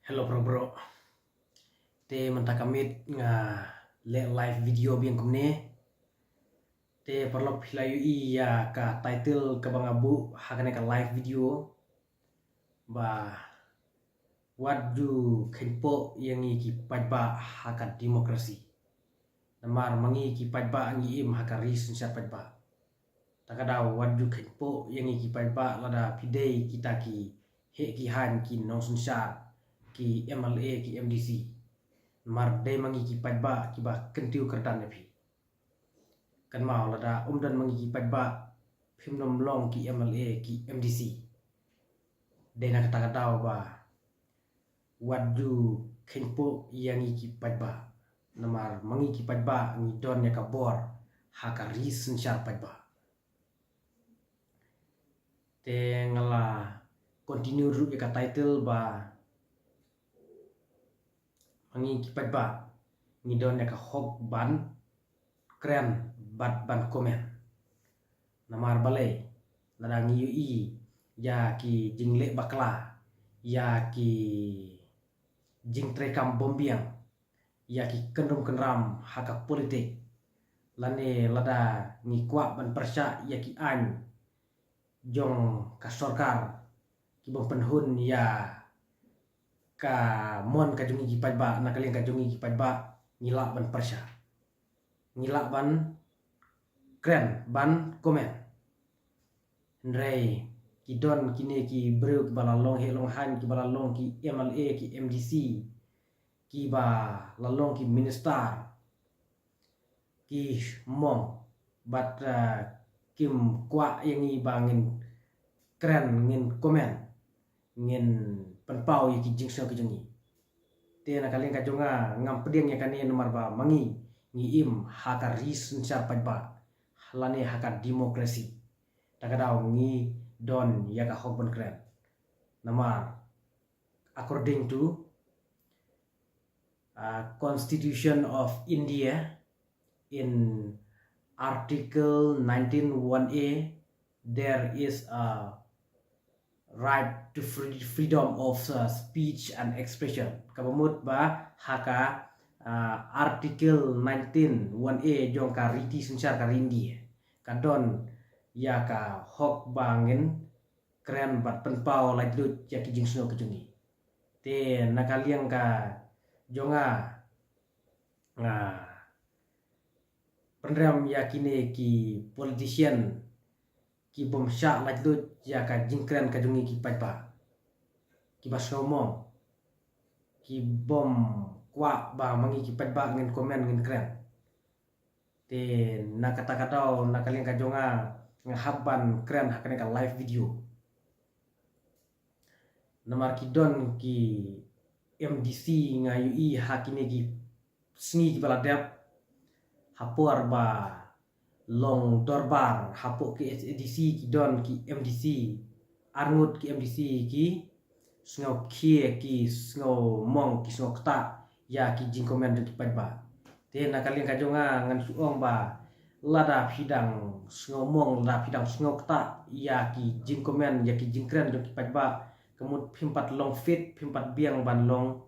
Hello bro, te mentakamit nga le live video biang kumne. Te perlop hilayu iya ka title ka bangabu hakane ka live video ba what do kenpo yang ki pajba hakat demokrasi. Namar mangi ki pajba angi im hakari sunsa pajba. Takadaw what do kenpo yang ki pajba lada pidei kita ki he ki han ki nong sunsa ki MLA ki MDC. Mar day mangi ki pajba ki ba kentiu kertan nepi kan mau lada umdan mangi ki pajba phimnom long ki MLA ki MDC day na kata kata ba wadu kenpo yang ki pajba namar mangi ki pajba ni don ya kabor hakari sensyar pajba te ngala continue ru ya ka title ba mangi ki pajba ni don ya ka hok ban kren bat ban komen namar balai ladang UI ya ki jingle bakla ya ki jing trekam bombiang ya ki kendrum kenram haka politik lane lada ni kwa ban persya ya ki an jong ka sorkar ki bom penhun ya ka mon ka jungi ki pajba nakaleng ka jungi ki pajba ngilak ban persya ngilak ban kren ban komen ndrei ki don kini ki bru ki balalong he long han ki balalong ki MLA ki MDC ki ba lalong ki minister ki mong bat kim kwa yang i bangin kren ngin komen ngin penpau ye ki jingso ki jungi te nakaleng ka jonga ngam pedeng ya kani nomor ba mangi ngi im haka ris nsar pajba lane haka demokrasi takadaw ngi don ya ka hokban kren namar according to Constitution of India in Article 19(1)(a) there is a right to freedom of speech and expression kabamut ba haka Article 19(1)(a) jong ka riti sunsar ka rindi kadon ya ka hok bangin kren bat penpau lajlut ya ki jingsno kejungi te nakaliang ka jonga pendram ya kini ki politician ki bom syak lajlut ya ka jingkren ka jungi ki pajba ki bas ngomong ki bom kwa ba mangi ki pajba ngin komen ngin kren te na kata-kata nakaliang ka jonga ngahaban kren hakane ka live video namar ki don ki MDC nga UI hakine ki sngi ki baladap hapor ba long dorbar hapo ki SADC ki don ki MDC arngut ki MDC ki sngo kie ki sngo mong ki sngo kta ya ki jingkomen ki pajba te nakaliang ka jonga ngan suong ba lada phidang ngomong lada phidang ngokta ya ki jingkomen ya ki jingkren do ki pajba kemut phimpat long fit phimpat biang ban long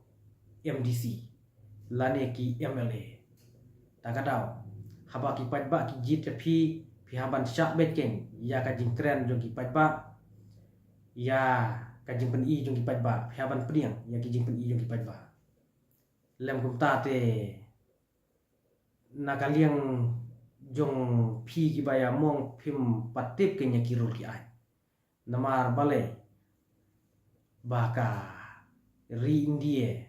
MDC lane ki MLA takadaw haba ki pajba ki jitapi phihaban syak betken ya ka jingkren do ki pajba ya ka jingpen I do ki pajba phihaban pediang ya ki jingpen I do ki pajba lem kumta te nakaliang jong pi ki baya mong phim patip ke nya kirul ki ai namar bale baka ri India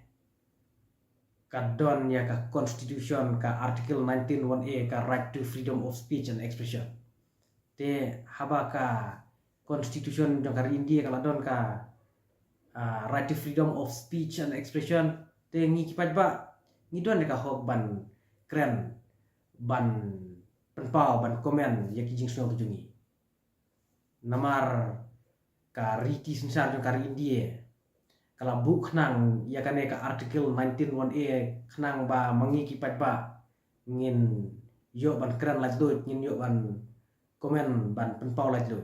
kadon ya ka constitution ka article 19(1)(a) ka right to freedom of speech and expression te habaka constitution jong ka India kala don ka right to freedom of speech and expression te ngi ki pajba ngi don ka hok ban kren ban penpau ban komen ya ki jingsno kejungi namar ka riti sensar jong kari India kala bu khnang ya kane ka article 19(1)(a) khnang ba mangi ki pajba ngin yo ban kren lajlut ngin yo ban komen ban penpau lajlut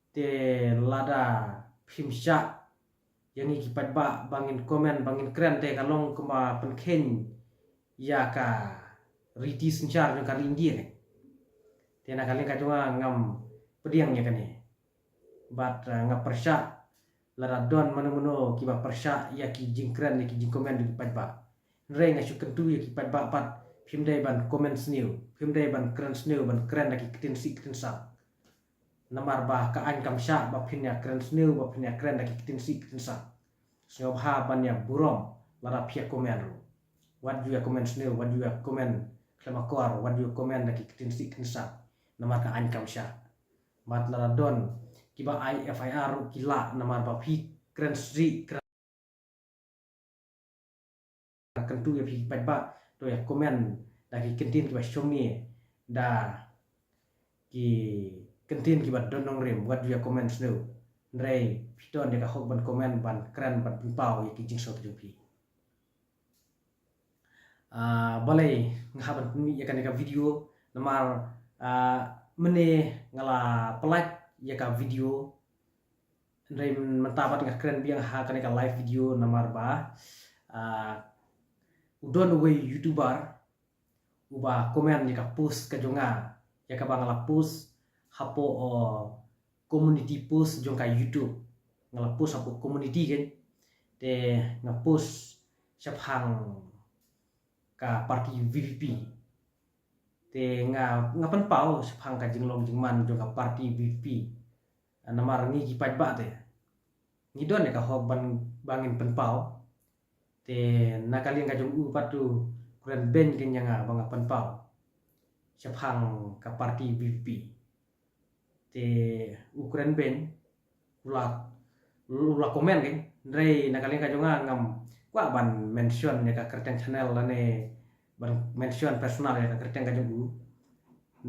te lada phimsya yang iki padba bangin komen bangin keren te kalong kuma penken ya ka riti sencar yang kali India ne te na kali ka jua ngam pediang ya kan bat ngap persya lara don mano kiba persya ya ki jingkren ya ki jing komen di padba re nga syuken tu ya ki padba pat phimdai ban komen snew phimdai ban keren snew ban keren ya ki kitin si kitin sa namar ba ka an kam sya ba phinya keren snew ba phinya keren ya ki kitin si kitin sa so ha ban ya burom lara phia komen ru what you comment snew what you comment klama kor what you comment ya ki kitin si kitin sa namar ka an kam sya mat lara don kiba IFIR kila namar ba phi keren si kentu ya phi padba to ya komen da ki kentin kiba shomi da ki kentin kiba donong rem what you comment snow rei piton ya ka hok ban komen ban keren ban pau ya ki jing so tu phi balai ngaban ya kan ka video namar mene ngala pelak ya ka video rei mentabat nga keren biang ha kan ka live video namar ba udon we youtuber uba komen ya ka post ka jonga ya ka bangala post hapo community post jong ka YouTube ngala post hapo community kan te nga post syapang ka parti VVP te nga pen pau syapang ka jinglong jingman jong ka parti VVP namar ngi ki padba te ngidon ya ka hok bangin pen pau te nakalin ka jong patu kuren ben ken yang bang pen pau syapang ka parti VVP te ukuran ben ula komen kan rei nakalin ka jong ngam kwa ban mention ya ka kerteng channel lane ban mention personal ya ka kerteng ka jong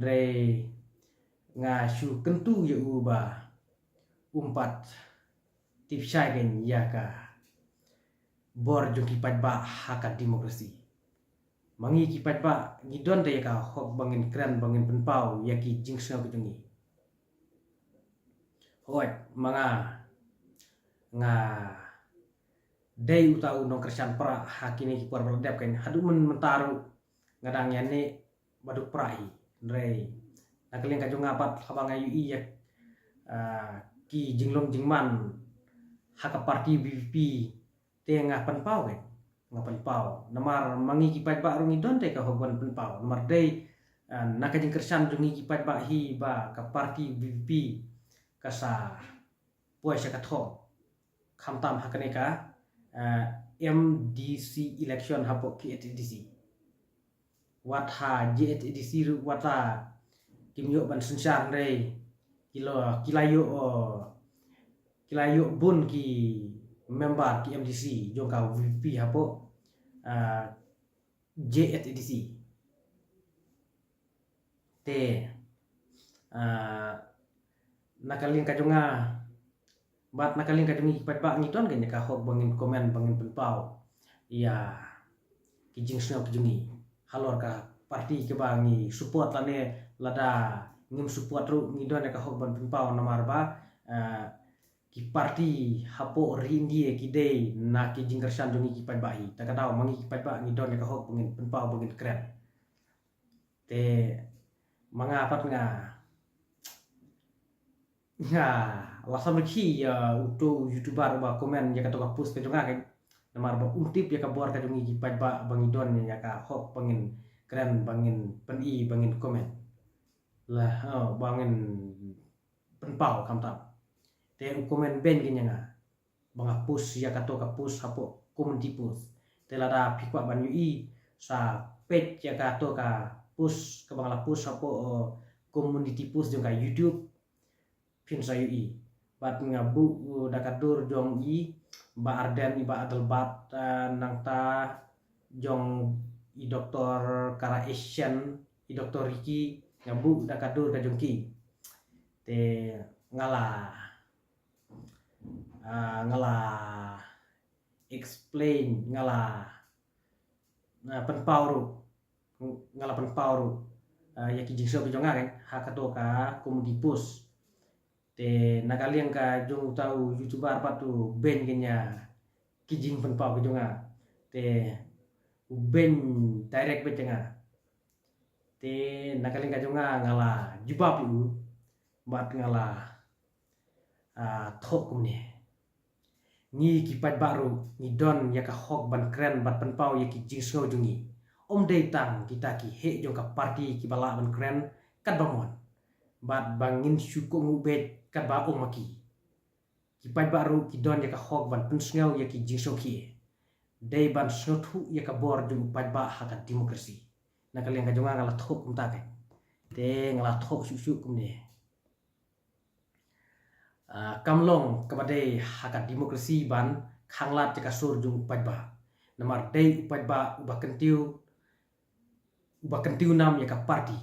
rei nga syu kentu ya ba umpat tipsai kan ya ka bor jong ki padba hak demokrasi mangi ki padba ngidon te ka hok bangin keren bangin penpau ya ki jingsna ko jongi hoi manga nga dei utau no kersan pra hakini ki por berdep kan hadu mentaru ngadang yani baduk prai rei nakalin ka jonga pat habang ayu ya ki jinglong jingman hak parti VVP te nga penpau kan nga penpau namar mangi ki padba rung idon te ka hoban penpau namar dei naka jing kersan jungi ki padba hi ba ka parti VVP kasa puai sa katho khamtam hakane ka MDC election hapo ki ETDC wat ha JETDC ru wata kimyo ban sensyar rei kilayo bun ki member ki MDC jong ka VP hapo JETDC te nakalin ka jonga bat nakalin ka jongi padba ngiton kan ka hok bangin komen bangin penpau ya ki jingsna ki jongi halor ka parti ke bangi support lane lada ngim support ru ngidon ka hok ban penpau namar ba ki parti hapo rindi ki dei na ki jingkersan jongi ki padba hi ta kadau mangi ki padba ngidon ka hok bangin penpau bangin keren te manga pat nga lasam ki uto youtuber ba komen ya ka to ka post ke jonga kan namar ba untip ya ka bor ka jongi ki padba bangidon ya ka hok bangin keren bangin peni bangin komen lah bangin penpau kamtam te komen ben kinyanga banga post ya ka to ka post hapo community post te lada phikwa ban ui sa page ya ka to ka post ka bangala post hapo community post jong ka YouTube pin sa ui bat ngabu dakadur jong i ba arden iba adelbat nang ta jong i doktor kara Asian i doktor Riki ngabu dakadur ka jongki te ngala explain ngala penpau ru ya ki jingso bi jonga kan ha ka to ka community post te nakaling ka jong tau youtuber patu ben kenya kijing penpau ke jonga te ben direct be jonga te nakaling ka jonga ngala juba pu bat ngala thok kumne ngi ki pat baru ni don ya ka hok ban kren bat penpau ya ki jing so jungi dei tang kita ki he jong ka party ki bala ban kren kat bamon bat bangin syukung ubet kat ba maki ki pat baru ki don ya ka hok ban pensngau ya ki jing so ki dei ban snothu ya ka bor jong pat ba hak demokrasi nakaling ka jonga ngala thok kum ta ke te ngala thok syuk kumne kamlong kabade hak demokrasi ban khanglat ka sur jong pat ba namar dei pat ba uba kentiu nam ya ka party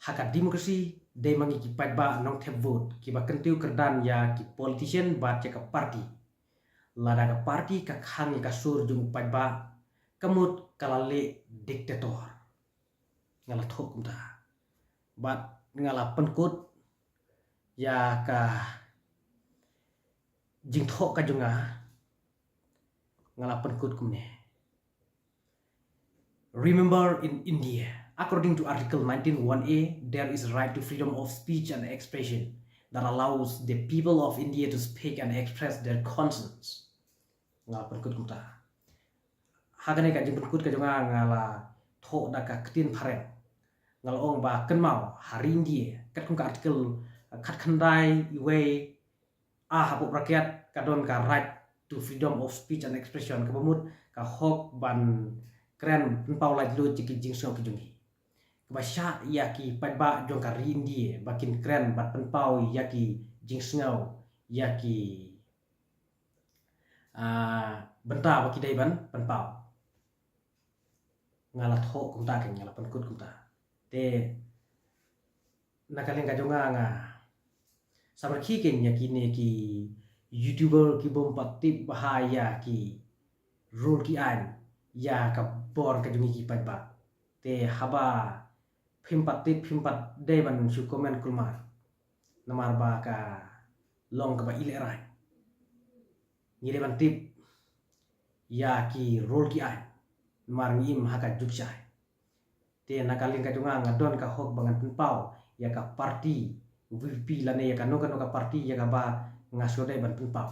hak demokrasi dei mangi ki pat ba nong thep vote ki ba kentiu kerdan ya ki politician bat ya ka party lada ka party ka khang ka sur jong pat ba kamut kalale diktator ngala thok kum ta bat ngala penkut ya ka jing thok ka jonga ngala penkut kumne remember in India according to article 19(1)(a) there is a right to freedom of speech and expression that allows the people of India to speak and express their concerns ngala penkut kum ta hagane ka jing penkut ka jonga ngala thok da ka ktin pharen ngala ong ba kenmau hari India kat kum ka artikel khat khandai iwe habuk rakyat kadon ka right to freedom of speech and expression ka bamut ka hok ban kren penpau laj lo ki jing so ki jungi ba sha ya ki pat ba jong ka ri India bakin kren bat penpau ya ki jing snau ya ki benta ba ki dai ban penpau ngala thok kum ta ke ngala penkut kum ta te nakaling ka jonga nga sabar ki ken ya ki ne ki youtuber ki bom patip bahaya ki rule ki an ya ka bor ka jungi ki pat ba te haba phim patip phim pat dei ban su comment kulmar namar ba ka long ka ba ile rai ni de ban tip ya ki rule ki an mar ngim haka juksai te nakaling ka jonga ngadon ka hok bangan penpau ya ka party VP lane ya ka no ka party ya ka ba ngaso dai ban penpau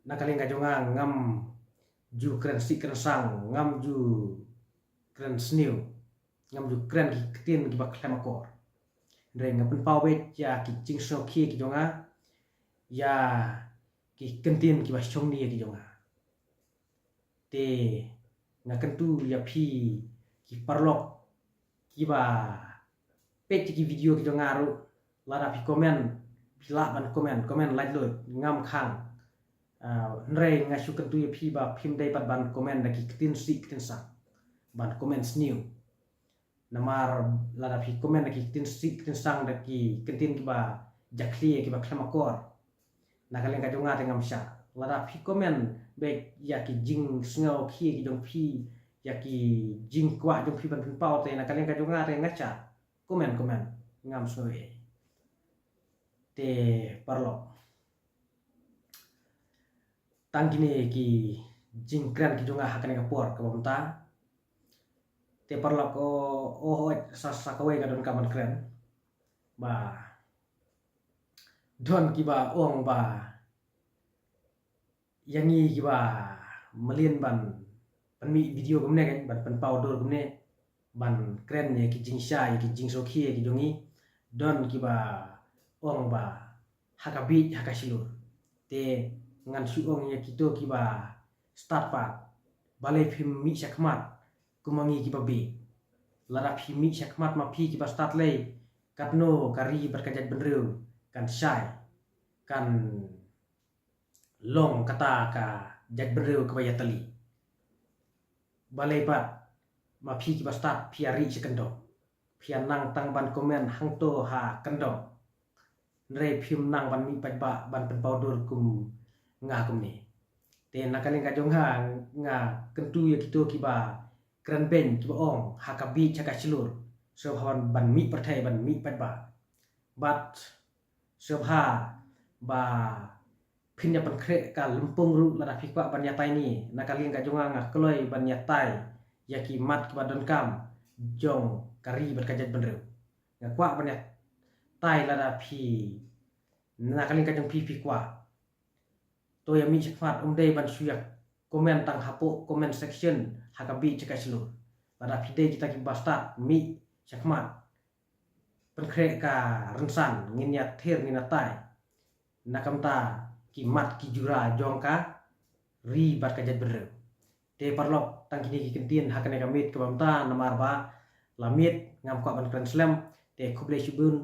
nakaling ka jonga ngam ju kren si kren sang ngam ju kren snew ngam ju kren ki ktin ki ba klemakor re ngam penpau bet ya ki jing so ki jonga ya ki kentin ki ba chong ni ki jonga te ngakentu ya phi ki parlok ki ba pet ki video ki jonga ru lara phi comment pila ban comment like lo ngam khang nre ngasu kentu ya phi ba phim dai pat ban comment da ki tin si tin sa ban comment new namar lara phi comment da ki tin si tin sang da ki kentin ki ba jakli ki ba klemakor nakaling ka jonga te ngam sha lara phi comment be ya ki jing sngo khi ki jong phi ya ki jing kwa jong phi ban penpau te nakaling ka jonga te ngacha comment ngam soe te parlo tangkine ki jing kran ki jonga hakane ka por ka bomta te parlo ko sa kawe ka don ka man kran ba don ki ba ong ba yangi ki ba malien ban mi video kumne kan ban penpau dor kumne ban kren ye ki jing sha ye ki jing so khi ye ki jongi don ki ba ong ba hakabi hakashilur te ngan su ong ye ki to ki ba start pa balai phim mi shakmat kumangi ki ba be lara phim mi shakmat ma phi ki ba start lei katno kari berkajat benreu kan shai kan long kata ka jat benreu ka bayatali balai pat ma phi ki ba start phiari sekendo phian nang tang ban comment hang to ha kendo re phim nang ban mi pat ba ban penpau dor kum nga kum ni te nakaling ka jong ha nga kentu ya kito ki ba kran ben ki ba ong hakabi chaka chilur so ban mi perthai ban mi pat ba bat Subha ba phinya pan kre ka lumpung ru la fi kwa ban yatai ni nakaling ka jonga nga kloi ban yatai yaki mat ki badon kam jong kari ban kajat ban ru nga kwa ban yatai la fi nakaling ka jong fi kwa to yami chakfat umdei ban suyak komen tang hapo comment section hakabi cekai selur la fi dei kita ki basta mi chakmat pan kre ka rensan ngin ya ther ni natai nakamta ki mat ki jura jongka ri bat ka jat ber te parlok tang kini ki kentien hakane kamit ke bamta namar ba lamit ngam ko ban kran slam te khuble shubun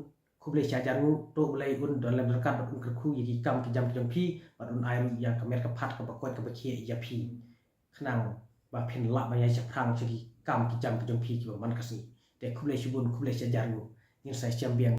khuble chajar ngu to ulai un don lem rakat bat un khu yi kam ki jam ki jam phi bat un ai ya kamer ka phat ka bakot ka bakhie ya phi khnang ba phin la ba ya chaprang chi kam ki jam ki jam phi ki man kasi te khuble shubun khuble chajar ngu in sai chambiang